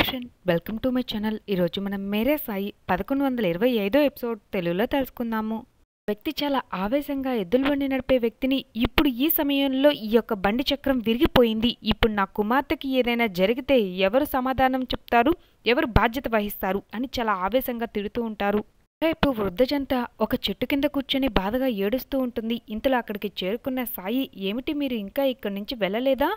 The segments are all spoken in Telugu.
Friend, welcome to my channel. ఈరోజు మనం మేరే సాయి 1125 ఎపిసోడ్ తెలుగులో తెలుసుకుందాము. వ్యక్తి చాలా ఆవేశంగా ఎద్దుల బండి నడిపే వ్యక్తిని ఇప్పుడు ఈ సమయంలో ఈ యొక్క బండి చక్రం విరిగిపోయింది. ఇప్పుడు నా కుమార్తెకి ఏదైనా జరిగితే ఎవరు సమాధానం చెప్తారు, ఎవరు బాధ్యత వహిస్తారు అని చాలా ఆవేశంగా తిడుతూ ఉంటారు. రేపు వృద్ధ జంట ఒక చెట్టు కింద కూర్చొని బాధగా ఏడుస్తూ ఉంటుంది. ఇంతలో అక్కడికి చేరుకున్న సాయి, ఏమిటి మీరు ఇంకా ఇక్కడి నుంచి వెళ్ళలేదా?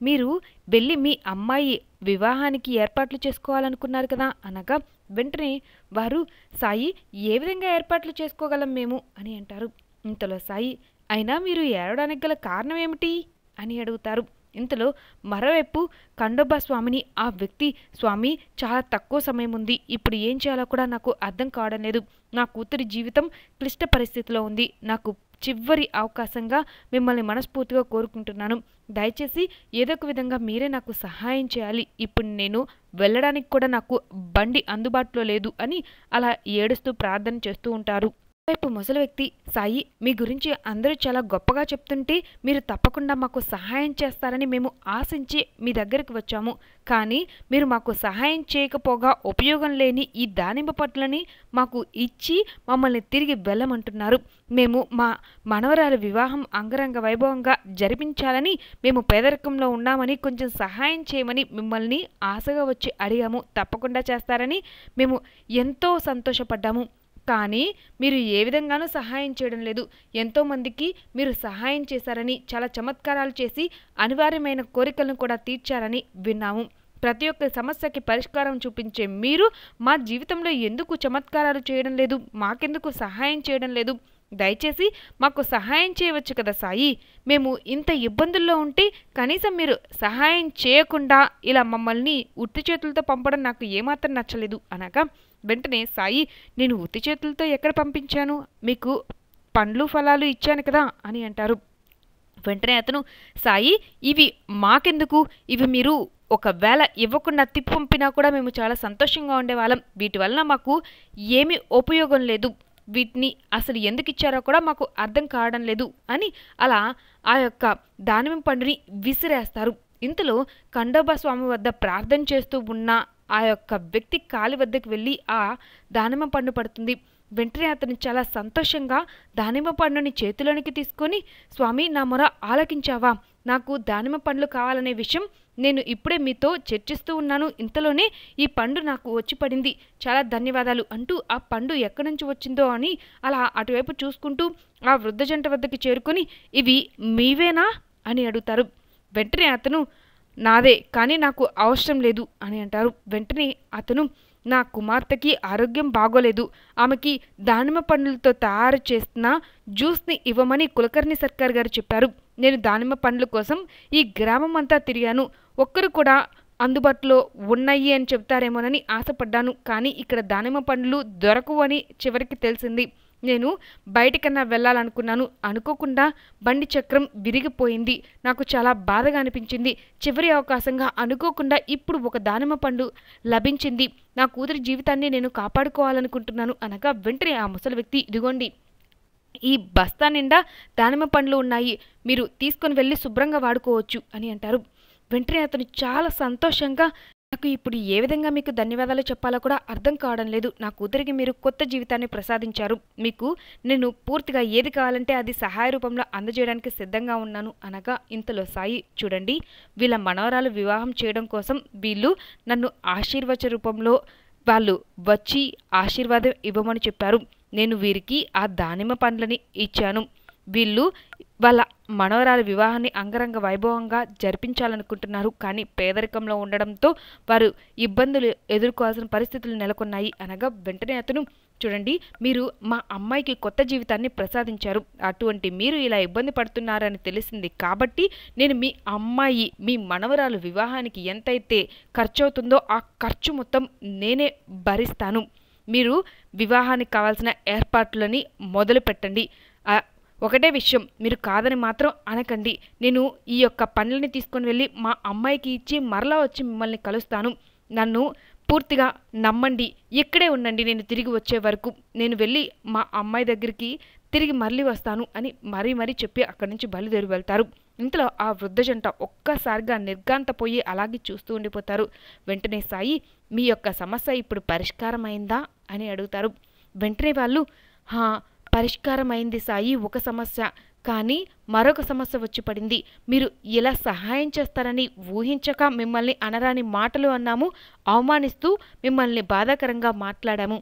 మీరు వెళ్ళి మీ అమ్మాయి వివాహానికి ఏర్పాట్లు చేసుకోవాలనుకున్నారు కదా అనగా వెంటనే వారు, సాయి, ఏ విధంగా ఏర్పాట్లు చేసుకోగలం మేము అని అంటారు. ఇంతలో సాయి, అయినా మీరు ఏడవడానికి గల కారణం ఏమిటి అని అడుగుతారు. ఇంతలో మరోవైపు ఖండోబా స్వామిని ఆ వ్యక్తి, స్వామి, చాలా తక్కువ సమయం ఉంది, ఇప్పుడు ఏం చేయాలో కూడా నాకు అర్థం కావడం లేదు. నా కూతురి జీవితం క్లిష్ట పరిస్థితిలో ఉంది. నాకు చివరి అవకాశంగా మిమ్మల్ని మనస్ఫూర్తిగా కోరుకుంటున్నాను. దయచేసి ఏదో ఒక విధంగా మీరే నాకు సహాయం చేయాలి. ఇప్పుడు నేను వెళ్ళడానికి కూడా నాకు బండి అందుబాటులో లేదు అని అలా ఏడుస్తూ ప్రార్థన చేస్తూ ఉంటారు. వైపు ముసలి వ్యక్తి, సాయి, మీ గురించి అందరూ చాలా గొప్పగా చెప్తుంటే మీరు తప్పకుండా మాకు సహాయం చేస్తారని మేము ఆశించి మీ దగ్గరికి వచ్చాము. కానీ మీరు మాకు సహాయం చేయకపోగా ఉపయోగం లేని ఈ దానిమ్మ పట్లని మాకు ఇచ్చి మమ్మల్ని తిరిగి వెళ్ళమంటున్నారు. మేము మా మనవరాలి వివాహం అంగరంగ వైభవంగా జరిపించాలని మేము పేదరికంలో ఉన్నామని కొంచెం సహాయం చేయమని మిమ్మల్ని ఆశగా వచ్చి అడిగాము. తప్పకుండా చేస్తారని మేము ఎంతో సంతోషపడ్డాము. కానీ మీరు ఏ విధంగానూ సహాయం చేయడం లేదు. ఎంతోమందికి మీరు సహాయం చేశారని, చాలా చమత్కారాలు చేసి అనివార్యమైన కోరికలను కూడా తీర్చారని విన్నాము. ప్రతి ఒక్క సమస్యకి పరిష్కారం చూపించే మీరు మా జీవితంలో ఎందుకు చమత్కారాలు చేయడం లేదు? మాకెందుకు సహాయం చేయడం లేదు? దయచేసి మాకు సహాయం చేయవచ్చు కదా సాయి. మేము ఇంత ఇబ్బందుల్లో ఉంటే కనీసం మీరు సహాయం చేయకుండా ఇలా మమ్మల్ని ఉత్తి చేతులతో పంపడం నాకు ఏమాత్రం నచ్చలేదు అనగా వెంటనే సాయి, నేను ఉత్తి చేతులతో ఎక్కడ పంపించాను? మీకు పండ్లు ఫలాలు ఇచ్చాను కదా అని అంటారు. వెంటనే అతను, సాయి, ఇవి మాకెందుకు? ఇవి మీరు ఒకవేళ ఇవ్వకుండా తిప్పి పంపినా కూడా మేము చాలా సంతోషంగా ఉండేవాళ్ళం. వీటి వలన మాకు ఏమీ ఉపయోగం లేదు. వీటిని అసలు ఎందుకు ఇచ్చారో కూడా మాకు అర్థం కావడం లేదు అని అలా ఆ యొక్క దానిమ్మ పండుని విసిరేస్తారు. ఇంతలో ఖండోబా స్వామి వద్ద ప్రార్థన చేస్తూ ఉన్న ఆ యొక్క వ్యక్తి కాలి వద్దకు వెళ్ళి ఆ దానిమ్మ పండు పడుతుంది. వెంటనే అతను చాలా సంతోషంగా దానిమ్మ పండుని చేతిలోనికి తీసుకొని, స్వామి, నా మొర ఆలకించావా? నాకు దానిమ్మ పండ్లు కావాలనే విషయం నేను ఇప్పుడే మీతో చర్చిస్తూ ఉన్నాను. ఇంతలోనే ఈ పండు నాకు వచ్చి పడింది. చాలా ధన్యవాదాలు అంటూ ఆ పండు ఎక్కడి నుంచి వచ్చిందో అని అలా అటువైపు చూసుకుంటూ ఆ వృద్ధ జంట వద్దకు చేరుకొని, ఇవి మీవేనా అని అడుగుతారు. వెంటనే అతను, నాదే, కానీ నాకు అవసరం లేదు అని అంటారు. వెంటనే అతను, నా కుమార్తెకి ఆరోగ్యం బాగోలేదు. ఆమెకి దానిమ్మ పండ్లతో తయారు చేసిన జ్యూస్ని ఇవ్వమని కులకర్ణి సర్కార్ గారు చెప్పారు. నేను దానిమ్మ పండ్ల కోసం ఈ గ్రామం అంతా తిరిగాను. ఒక్కరు కూడా అందుబాటులో ఉన్నాయి అని చెప్తారేమోనని ఆశపడ్డాను. కానీ ఇక్కడ దానిమ్మ పండ్లు దొరకవు అని చివరికి తెలిసింది. నేను బయటికన్నా వెళ్ళాలనుకున్నాను. అనుకోకుండా బండి చక్రం విరిగిపోయింది. నాకు చాలా బాధగా అనిపించింది. చివరి అవకాశంగా అనుకోకుండా ఇప్పుడు ఒక దానిమ్మ పండు లభించింది. నా కూతురి జీవితాన్ని నేను కాపాడుకోవాలనుకుంటున్నాను అనగా వెంటనే ఆ ముసలి వ్యక్తి, ఇదిగోండి, ఈ బస్తా నిండా దానిమ్మ పండ్లు ఉన్నాయి, మీరు తీసుకొని వెళ్ళి శుభ్రంగా వాడుకోవచ్చు అని అంటారు. వెంటనే అతను చాలా సంతోషంగా, నాకు ఇప్పుడు ఏ విధంగా మీకు ధన్యవాదాలు చెప్పాలో కూడా అర్థం కావడం లేదు. నా కూతురికి మీరు కొత్త జీవితాన్ని ప్రసాదించారు. మీకు నేను పూర్తిగా ఏది కావాలంటే అది సహాయ రూపంలో అందజేయడానికి సిద్ధంగా ఉన్నాను అనగా ఇంతలో సాయి, చూడండి, వీళ్ళ మనవరాలు వివాహం చేయడం కోసం వీళ్ళు నన్ను ఆశీర్వచ రూపంలో వాళ్ళు వచ్చి ఆశీర్వాదం ఇవ్వమని చెప్పారు. నేను వీరికి ఆ దానిమ్మ పండ్లని ఇచ్చాను. వీళ్ళు వాళ్ళ మనవరాలి వివాహాన్ని అంగరంగ వైభవంగా జరిపించాలనుకుంటున్నారు. కానీ పేదరికంలో ఉండడంతో వారు ఇబ్బందులు ఎదుర్కోవాల్సిన పరిస్థితులు నెలకొన్నాయి అనగా వెంటనే అతను, చూడండి, మీరు మా అమ్మాయికి కొత్త జీవితాన్ని ప్రసాదించారు. అటువంటి మీరు ఇలా ఇబ్బంది పడుతున్నారని తెలిసింది కాబట్టి నేను మీ అమ్మాయి, మీ మనవరాలు వివాహానికి ఎంతైతే ఖర్చు అవుతుందో ఆ ఖర్చు మొత్తం నేనే భరిస్తాను. మీరు వివాహానికి కావాల్సిన ఏర్పాట్లని మొదలు పెట్టండి. ఒకటే విషయం, మీరు కాదని మాత్రం అనకండి. నేను ఈ యొక్క పండ్లని తీసుకొని వెళ్ళి మా అమ్మాయికి ఇచ్చి మరలా వచ్చి మిమ్మల్ని కలుస్తాను. నన్ను పూర్తిగా నమ్మండి. ఇక్కడే ఉండండి నేను తిరిగి వచ్చే వరకు. నేను వెళ్ళి మా అమ్మాయి దగ్గరికి తిరిగి మళ్ళీ వస్తాను అని మరీ చెప్పి అక్కడి నుంచి బయలుదేరి వెళ్తారు. ఇంతలో ఆ వృద్ధ జంట ఒక్కసారిగా నిర్ఘాంతపోయి అలాగే చూస్తూ ఉండిపోతారు. వెంటనే సాయి, మీ యొక్క సమస్య ఇప్పుడు పరిష్కారమైందా అని అడుగుతారు. వెంటనే వాళ్ళు, హా, పరిష్కారమైంది సాయి ఒక సమస్య, కానీ మరొక సమస్య వచ్చి పడింది. మీరు ఇలా సహాయం చేస్తారని ఊహించక మిమ్మల్ని అనరాని మాటలు అన్నాము, అవమానిస్తూ మిమ్మల్ని బాధాకరంగా మాట్లాడాము.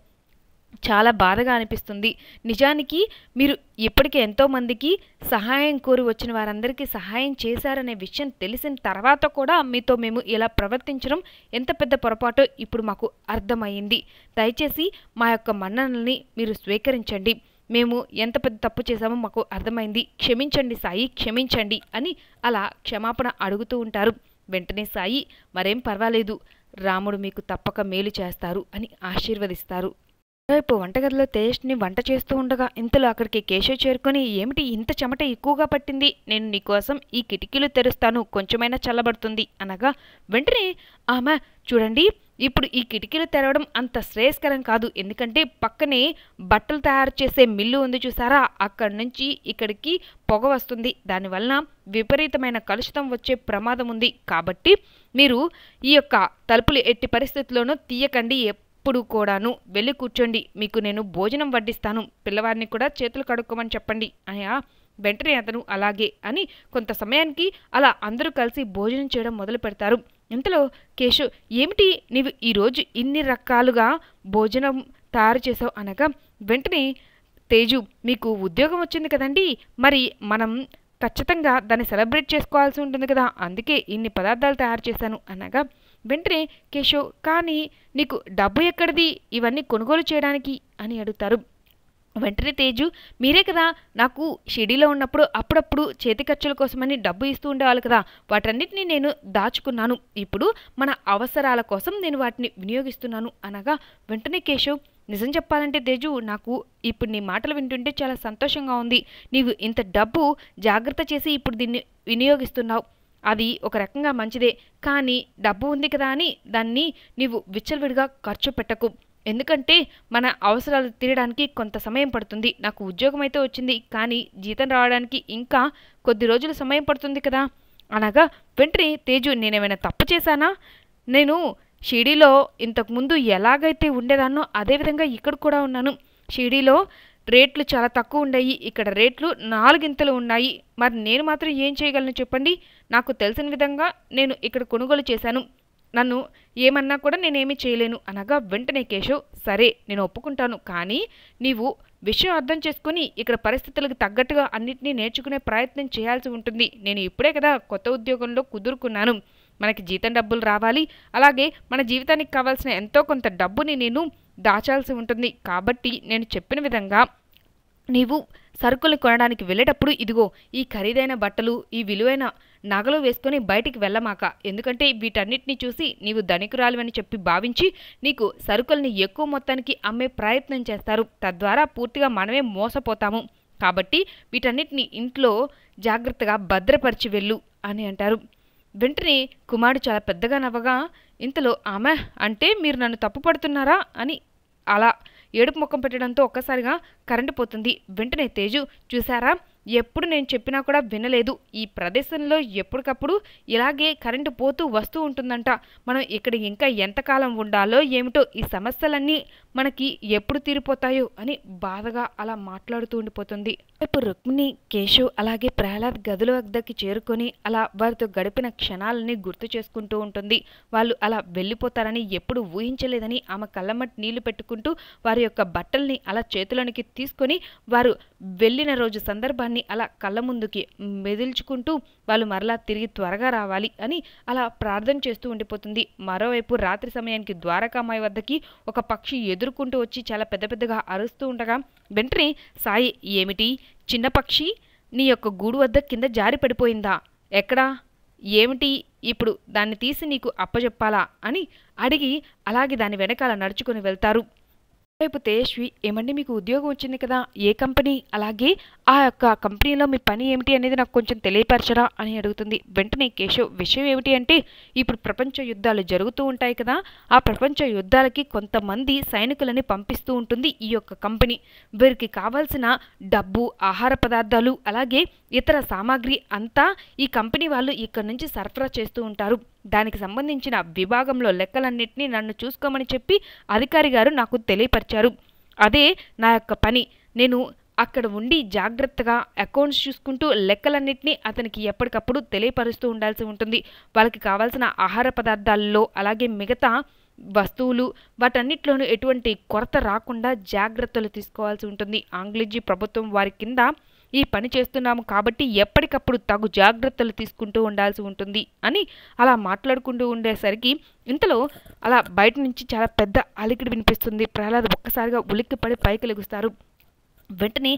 చాలా బాధగా అనిపిస్తుంది. నిజానికి మీరు ఇప్పటికే ఎంతోమందికి సహాయం కోరి వచ్చిన వారందరికీ సహాయం చేశారనే విషయం తెలిసిన తర్వాత కూడా మీతో మేము ఇలా ప్రవర్తించడం ఎంత పెద్ద పొరపాటో ఇప్పుడు మాకు అర్థమయ్యింది. దయచేసి మా యొక్క మన్ననల్ని మీరు స్వీకరించండి. మేము ఎంత పెద్ద తప్పు చేశామో మాకు అర్థమైంది. క్షమించండి సాయి, క్షమించండి అని అలా క్షమాపణ అడుగుతూ ఉంటారు. వెంటనే సాయి, మరేం పర్వాలేదు, రాముడు మీకు తప్పక మేలు చేస్తారు అని ఆశీర్వదిస్తారు. రేపు వంటగదిలో తేజస్ని వంట చేస్తూ ఉండగా ఇంతలో అక్కడికి కేశవ్ చేరుకొని, ఏమిటి ఇంత చెమట ఎక్కువగా పట్టింది, నేను నీకోసం ఈ కిటికీలు తెరుస్తాను, కొంచెమైనా చల్లబడుతుంది అనగా వెంటనే ఆమె, చూడండి, ఇప్పుడు ఈ కిటికీలు తెరవడం అంత శ్రేయస్కరం కాదు. ఎందుకంటే పక్కనే బట్టలు తయారు చేసే మిల్లు ఉంది చూసారా, అక్కడి నుంచి ఇక్కడికి పొగ వస్తుంది. దానివల్ల విపరీతమైన కలుషితం వచ్చే ప్రమాదం ఉంది. కాబట్టి మీరు ఈ యొక్క తలుపులు ఎట్టి పరిస్థితుల్లోనూ తీయకండి. ఇప్పుడు కూడాను వెళ్ళి కూర్చోండి, మీకు నేను భోజనం వడ్డిస్తాను, పిల్లవాడిని కూడా చేతులు కడుక్కోమని చెప్పండి అయ్యా. వెంటనే అతను అలాగే అని కొంత సమయానికి అలా అందరూ కలిసి భోజనం చేయడం మొదలు పెడతారు. ఇంతలో కేశవ్, ఏమిటి నీవు ఈరోజు ఇన్ని రకాలుగా భోజనం తయారు చేసావు అనగా వెంటనే తేజు, మీకు ఉద్యోగం వచ్చింది కదండి, మరి మనం ఖచ్చితంగా దాన్ని సెలబ్రేట్ చేసుకోవాల్సి ఉంటుంది కదా, అందుకే ఇన్ని పదార్థాలు తయారు చేశాను అనగా వెంటనే కేశవ్, కానీ నీకు డబ్బు ఎక్కడిది ఇవన్నీ కొనుగోలు చేయడానికి అని అడుగుతారు. వెంటనే తేజు, మీరే కదా నాకు షిరిడీలో ఉన్నప్పుడు అప్పుడప్పుడు చేతి ఖర్చుల కోసమని డబ్బు ఇస్తూ ఉండేవాళ్ళు కదా, వాటన్నిటిని నేను దాచుకున్నాను, ఇప్పుడు మన అవసరాల కోసం నేను వాటిని వినియోగిస్తున్నాను అనగా వెంటనే కేశవ్, నిజం చెప్పాలంటే తేజు, నాకు ఇప్పుడు నీ మాటలు వింటుంటే చాలా సంతోషంగా ఉంది. నీవు ఇంత డబ్బు జాగ్రత్త చేసి ఇప్పుడు దీన్ని వినియోగిస్తున్నావు, అది ఒక రకంగా మంచిదే. కానీ డబ్బు ఉంది కదా అని దాన్ని నీవు విచ్చలవిడిగా ఖర్చు పెట్టకు. ఎందుకంటే మన అవసరాలు తీరడానికి కొంత సమయం పడుతుంది. నాకు ఉద్యోగం అయితే వచ్చింది, కానీ జీతం రావడానికి ఇంకా కొద్ది రోజులు సమయం పడుతుంది కదా అనగా వెంటనే తేజు, నేనేమైనా తప్పు చేశానా? నేను షిరిడీలో ఇంతకుముందు ఎలాగైతే ఉండేదాన్నో అదేవిధంగా ఇక్కడ కూడా ఉన్నాను. షిరిడీలో రేట్లు చాలా తక్కువ ఉన్నాయి, ఇక్కడ రేట్లు 4 ఉన్నాయి. మరి నేను మాత్రం ఏం చేయగలను చెప్పండి? నాకు తెలిసిన విధంగా నేను ఇక్కడ కొనుగోలు చేశాను, నన్ను ఏమన్నా కూడా నేనేమీ చేయలేను అనగా వెంటనే కేశవ్, సరే నేను ఒప్పుకుంటాను, కానీ నీవు విషయం అర్థం చేసుకుని ఇక్కడ పరిస్థితులకు తగ్గట్టుగా అన్నిటినీ నేర్చుకునే ప్రయత్నం చేయాల్సి ఉంటుంది. నేను ఇప్పుడే కదా కొత్త ఉద్యోగంలో కుదురుకున్నాను, మనకి జీతం డబ్బులు రావాలి, అలాగే మన జీవితానికి కావాల్సిన ఎంతో కొంత డబ్బుని నేను దాచాల్సి ఉంటుంది. కాబట్టి నేను చెప్పిన విధంగా నీవు సరుకులు కొనడానికి వెళ్ళేటప్పుడు ఇదిగో ఈ ఖరీదైన బట్టలు, ఈ విలువైన నగలు వేసుకొని బయటికి వెళ్ళమాక. ఎందుకంటే వీటన్నిటిని చూసి నీవు ధనికురాలివని చెప్పి భావించి నీకు సరుకుల్ని ఎక్కువ మొత్తానికి అమ్మే ప్రయత్నం చేస్తారు. తద్వారా పూర్తిగా మనమే మోసపోతాము. కాబట్టి వీటన్నిటిని ఇంట్లో జాగ్రత్తగా భద్రపరిచి వెళ్ళు అని అంటారు. వెంటనే కుమారుడు చాలా పెద్దగా నవ్వగా ఇంతలో ఆమె, అంటే మీరు నన్ను తప్పు పడుతున్నారా అని అలా ఏడుపు ముఖం పెట్టడంతో ఒక్కసారిగా కరెంటు పోతుంది. వెంటనే తేజు, చూసారా, ఎప్పుడు నేను చెప్పినా కూడా వినలేదు, ఈ ప్రదేశంలో ఎప్పటికప్పుడు ఇలాగే కరెంటు పోతూ వస్తూ ఉంటుందంట, మనం ఇక్కడ ఇంకా ఎంతకాలం ఉండాలో ఏమిటో, ఈ సమస్యలన్నీ మనకి ఎప్పుడు తీరిపోతాయో అని బాధగా అలా మాట్లాడుతూ ఉండిపోతుంది. రేపు రుక్మిణి, కేశవ్ అలాగే ప్రహ్లాద్ గదుల వద్దకి చేరుకొని అలా వారితో గడిపిన క్షణాలని గుర్తు చేసుకుంటూ ఉంటుంది. వాళ్ళు అలా వెళ్ళిపోతారని ఎప్పుడు ఊహించలేదని ఆమె కళ్ళమ్మటి నీళ్లు పెట్టుకుంటూ వారి యొక్క బట్టల్ని అలా చేతులనికి తీసుకొని వారు వెళ్ళిన రోజు సందర్భాన్ని అలా కళ్ళ ముందుకి మెదిల్చుకుంటూ వాళ్ళు మరలా తిరిగి త్వరగా రావాలి అని అలా ప్రార్థన చేస్తూ ఉండిపోతుంది. మరోవైపు రాత్రి సమయానికి ద్వారకామాయి వద్దకి ఒక పక్షి ఎదుర్కొంటూ వచ్చి చాలా పెద్ద పెద్దగా అరుస్తూ ఉండగా వెంటనే సాయి, ఏమిటి చిన్న పక్షి, నీ యొక్క గూడు వద్ద కింద జారి పడిపోయిందా, ఎక్కడా, ఏమిటి, ఇప్పుడు దాన్ని తీసి నీకు అప్పచెప్పాలా అని అడిగి అలాగే దాని వెనకాల నడుచుకుని వెళ్తారు. రేపు తేజస్వి ఏమండి మీకు ఉద్యోగం వచ్చింది కదా, ఏ కంపెనీ, అలాగే ఆ యొక్క కంపెనీలో మీ పని ఏమిటి అనేది నాకు కొంచెం తెలియపరచరా అని అడుగుతుంది. వెంటనే కేశవ్ విషయం ఏమిటి అంటే ఇప్పుడు ప్రపంచ యుద్ధాలు జరుగుతూ ఉంటాయి కదా, ఆ ప్రపంచ యుద్ధాలకి కొంతమంది సైనికులని పంపిస్తూ ఉంటుంది ఈ యొక్క కంపెనీ. వీరికి కావాల్సిన డబ్బు, ఆహార పదార్థాలు అలాగే ఇతర సామాగ్రి అంతా ఈ కంపెనీ వాళ్ళు ఇక్కడ నుంచి సరఫరా చేస్తూ ఉంటారు. దానికి సంబంధించిన విభాగంలో లెక్కలన్నింటినీ నన్ను చూసుకోమని చెప్పి అధికారి గారు నాకు తెలియపరిచారు. అదే నా యొక్క పని. నేను అక్కడ ఉండి జాగ్రత్తగా అకౌంట్స్ చూసుకుంటూ లెక్కలన్నింటినీ అతనికి ఎప్పటికప్పుడు తెలియపరుస్తూ ఉండాల్సి ఉంటుంది. వాళ్ళకి కావాల్సిన ఆహార పదార్థాల్లో అలాగే మిగతా వస్తువులు వాటన్నిటిలోనూ ఎటువంటి కొరత రాకుండా జాగ్రత్తలు తీసుకోవాల్సి ఉంటుంది. ఆంగ్లేజీ ప్రభుత్వం వారి కింద ఈ పని చేస్తున్నాము కాబట్టి ఎప్పటికప్పుడు తగు జాగ్రత్తలు తీసుకుంటూ ఉండాల్సి ఉంటుంది అని అలా మాట్లాడుకుంటూ ఉండేసరికి ఇంతలో అలా బయట నుంచి చాలా పెద్ద అలికిడి వినిపిస్తుంది. ప్రహ్లాద్ ఒక్కసారిగా ఉలిక్కిపడి పైకి లెగుస్తారు. వెంటనే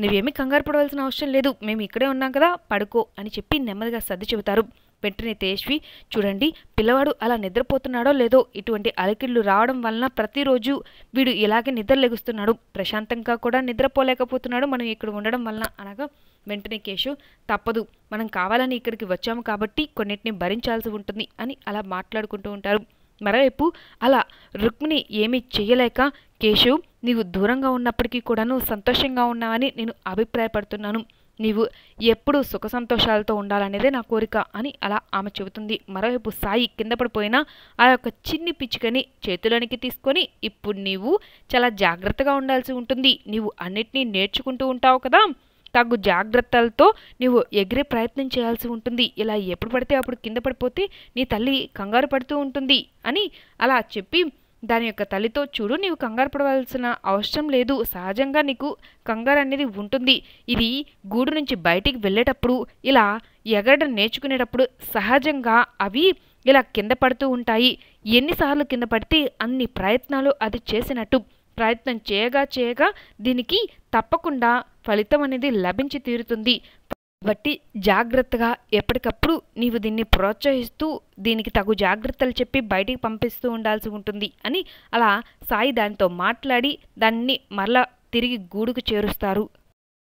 నువ్వేమీ కంగారు పడవలసిన అవసరం లేదు, మేము ఇక్కడే ఉన్నాం కదా, పడుకో అని చెప్పి నెమ్మదిగా సర్ది చెబుతారు. వెంటనే తేజస్వి చూడండి, పిల్లవాడు అలా నిద్రపోతున్నాడో లేదో, ఇటువంటి అలికిళ్ళు రావడం వలన ప్రతిరోజు వీడు ఇలాగే నిద్ర లెగుస్తున్నాడు, ప్రశాంతంగా కూడా నిద్రపోలేకపోతున్నాడు మనం ఇక్కడ ఉండడం వలన అనగా వెంటనే కేశవ్ తప్పదు, మనం కావాలని ఇక్కడికి వచ్చాము కాబట్టి కొన్నిటిని భరించాల్సి ఉంటుంది అని అలా మాట్లాడుకుంటూ ఉంటారు. మరోవైపు అలా రుక్మిణి ఏమీ చెయ్యలేక కేశవ్ నీవు దూరంగా ఉన్నప్పటికీ కూడాను సంతోషంగా ఉన్నావని నేను అభిప్రాయపడుతున్నాను, నీవు ఎప్పుడూ సుఖ సంతోషాలతో ఉండాలనేదే నా కోరిక అని అలా ఆమె చెబుతుంది. మరోవైపు సాయి కింద పడిపోయినా ఆ యొక్క చిన్ని పిచ్చుకని చేతిలోనికి తీసుకొని ఇప్పుడు నీవు చాలా జాగ్రత్తగా ఉండాల్సి ఉంటుంది, నీవు అన్నిటినీ నేర్చుకుంటూ ఉంటావు కదా, తగు జాగ్రత్తలతో నీవు ఎగిరే ప్రయత్నం చేయాల్సి ఉంటుంది, ఇలా ఎప్పుడు పడితే అప్పుడు కింద పడిపోతే నీ తల్లి కంగారు పడుతూ ఉంటుంది అని అలా చెప్పి దాని యొక్క తల్లితో చూడు, నీవు కంగారు పడవలసిన అవసరం లేదు, సహజంగా నీకు కంగారు అనేది ఉంటుంది, ఇది గూడు నుంచి బయటికి వెళ్ళేటప్పుడు ఇలా ఎగరడం నేర్చుకునేటప్పుడు సహజంగా అవి ఇలా కింద పడుతూ ఉంటాయి, ఎన్నిసార్లు కింద పడితే అన్ని ప్రయత్నాలు అది చేసినట్టు, ప్రయత్నం చేయగా చేయగా దీనికి తప్పకుండా ఫలితం అనేది లభించి తీరుతుంది, కాబట్టి జాగ్రత్తగా ఎప్పటికప్పుడు నీవు దీన్ని ప్రోత్సహిస్తూ దీనికి తగు జాగ్రత్తలు చెప్పి బయటికి పంపిస్తూ ఉండాల్సి ఉంటుంది అని అలా సాయి దానితో మాట్లాడి దాన్ని మరలా తిరిగి గూడుకు చేరుస్తారు.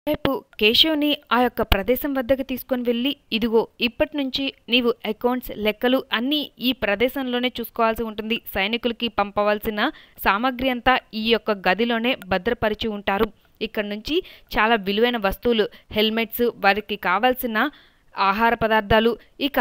రేపు కేశవ్ని ఆ యొక్క ప్రదేశం వద్దకు తీసుకొని వెళ్ళి ఇదిగో ఇప్పటి నుంచి నీవు అకౌంట్స్ లెక్కలు అన్నీ ఈ ప్రదేశంలోనే చూసుకోవాల్సి ఉంటుంది, సైనికులకి పంపవలసిన సామాగ్రి అంతా ఈ యొక్క గదిలోనే భద్రపరిచి ఉంటారు, ఇక్కడ నుంచి చాలా విలువైన వస్తువులు, హెల్మెట్స్, వారికి కావాల్సిన ఆహార పదార్థాలు, ఇక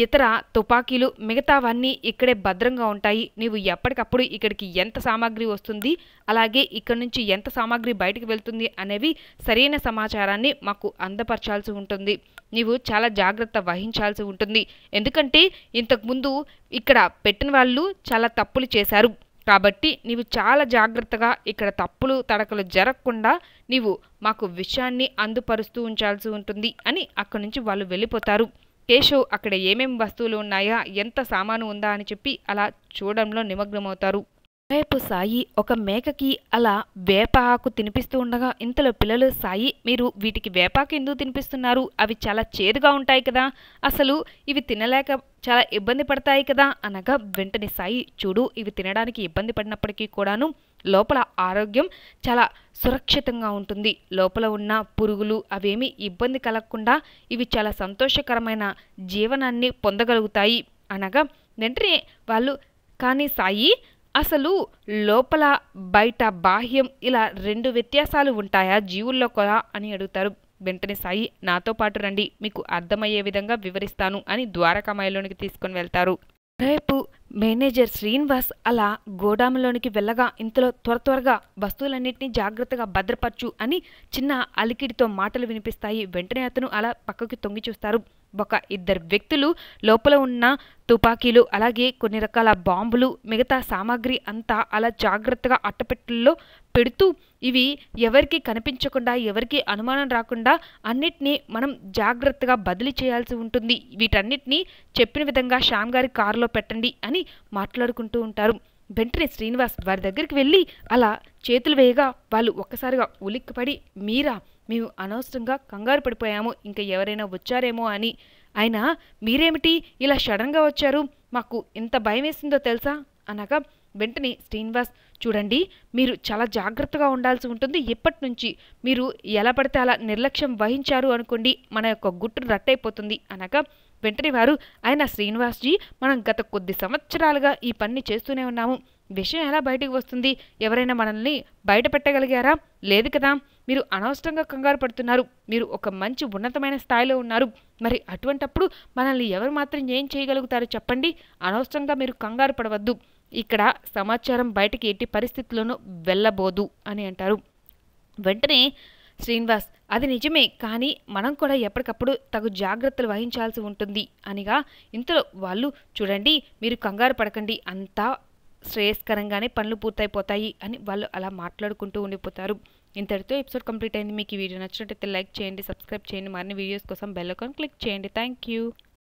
ఇతర తుపాకీలు మిగతావన్నీ ఇక్కడే భద్రంగా ఉంటాయి, నీవు ఎప్పటికప్పుడు ఇక్కడికి ఎంత సామాగ్రి వస్తుంది అలాగే ఇక్కడ నుంచి ఎంత సామాగ్రి బయటకు వెళ్తుంది అనేవి సరైన సమాచారాన్ని మాకు అందపరచాల్సి ఉంటుంది, నీవు చాలా జాగ్రత్త వహించాల్సి ఉంటుంది, ఎందుకంటే ఇంతకుముందు ఇక్కడ పెట్టిన వాళ్ళు చాలా తప్పులు చేశారు కాబట్టి నీవు చాలా జాగ్రత్తగా ఇక్కడ తప్పులు తడకలు జరగకుండా నీవు మాకు విషయాన్ని అందుపరుస్తూ ఉంచాల్సి ఉంటుంది అని అక్కడి నుంచి వాళ్ళు వెళ్ళిపోతారు. కేశవ్ అక్కడ ఏమేమి వస్తువులు ఉన్నాయా, ఎంత సామాను ఉందా అని చెప్పి అలా చూడడంలో నిమగ్నమవుతారు. రేపు సాయి ఒక మేకకి అలా వేప ఆకు తినిపిస్తూ ఉండగా ఇంతలో పిల్లలు సాయి మీరు వీటికి వేపాకు ఎందుకు తినిపిస్తున్నారు, అవి చాలా చేదుగా ఉంటాయి కదా, అసలు ఇవి తినలేక చాలా ఇబ్బంది పడతాయి కదా అనగా వెంటనే సాయి చూడు ఇవి తినడానికి ఇబ్బంది పడినప్పటికీ కూడాను లోపల ఆరోగ్యం చాలా సురక్షితంగా ఉంటుంది, లోపల ఉన్న పురుగులు అవేమీ ఇబ్బంది కలగకుండా ఇవి చాలా సంతోషకరమైన జీవనాన్ని పొందగలుగుతాయి అనగా వెంటనే వాళ్ళు కానీ సాయి అసలు లోపల బయట బాహ్యం ఇలా రెండు వ్యత్యాసాలు ఉంటాయా జీవుల్లో కూడా అని అడుగుతారు. వెంటనే సాయి నాతో పాటు రండి మీకు అర్థమయ్యే విధంగా వివరిస్తాను అని ద్వారకామాయిలోనికి తీసుకొని వెళ్తారు. రేపు మేనేజర్ శ్రీనివాస్ అలా గోడాములోనికి వెళ్ళగా ఇంతలో త్వరగా వస్తువులన్నింటినీ జాగ్రత్తగా భద్రపరచు అని చిన్న అలికిడితో మాటలు వినిపిస్తాయి. వెంటనే అతను అలా పక్కకి తొంగి చూస్తారు. ఒక ఇద్దరు వ్యక్తులు లోపల ఉన్న తుపాకీలు అలాగే కొన్ని రకాల బాంబులు మిగతా సామాగ్రి అంతా అలా జాగ్రత్తగా అట్టపెట్టెల్లో పెడుతూ ఇవి ఎవరికి కనిపించకుండా ఎవరికి అనుమానం రాకుండా అన్నిటినీ మనం జాగ్రత్తగా బదిలీ చేయాల్సి ఉంటుంది, వీటన్నిటినీ చెప్పిన విధంగా శ్యామ్ గారి కారులో పెట్టండి అని మాట్లాడుకుంటూ ఉంటారు. వెంటనే శ్రీనివాస్ వారి దగ్గరికి వెళ్ళి అలా చేతులు వేయగా వాళ్ళు ఒక్కసారిగా ఉలిక్కిపడి మీరా, మేము అనవసరంగా కంగారు పడిపోయాము ఇంకా ఎవరైనా వచ్చారేమో అని, అయినా మీరేమిటి ఇలా సడన్గా వచ్చారు, మాకు ఎంత భయం వేసిందో తెలుసా అనగా వెంటనే శ్రీనివాస్, చూడండి మీరు చాలా జాగ్రత్తగా ఉండాల్సి ఉంటుంది. ఇప్పటి నుంచి మీరు ఎలా పడితే అలా నిర్లక్ష్యం వహించారు అనుకోండి మన యొక్క గుట్టు రట్టయిపోతుంది అనగా వెంటనే వారు, అయినా శ్రీనివాస్జీ మనం గత కొద్ది సంవత్సరాలుగా ఈ పని చేస్తూనే ఉన్నాము, విషయం ఎలా బయటకు వస్తుంది? ఎవరైనా మనల్ని బయట పెట్టగలిగారా? లేదు కదా. మీరు అనవసరంగా కంగారు పడుతున్నారు. మీరు ఒక మంచి ఉన్నతమైన స్థాయిలో ఉన్నారు. మరి అటువంటప్పుడు మనల్ని ఎవరు మాత్రం ఏం చేయగలుగుతారు చెప్పండి? అనవసరంగా మీరు కంగారు పడవద్దు. ఇక్కడ సమాచారం బయటికి ఎట్టి పరిస్థితుల్లోనూ వెళ్ళబోదు అని అంటారు. వెంటనే శ్రీనివాస్, అది నిజమే, కానీ మనం కూడా ఎప్పటికప్పుడు తగు జాగ్రత్తలు వహించాల్సి ఉంటుంది అనిగా ఇంతలో వాళ్ళు, చూడండి మీరు కంగారు పడకండి, అంతా శ్రేయస్కరంగానే పనులు పూర్తయిపోతాయి అని వాళ్ళు అలా మాట్లాడుకుంటూ ఉండిపోతారు. ఇంతటితో ఎపిసోడ్ కంప్లీట్ అయింది. మీకు ఈ వీడియో నచ్చినట్టయితే లైక్ చేయండి, సబ్స్క్రైబ్ చేయండి, మరిన్ని వీడియోస్ కోసం బెల్ ఐకాన్ క్లిక్ చేయండి. Thank you.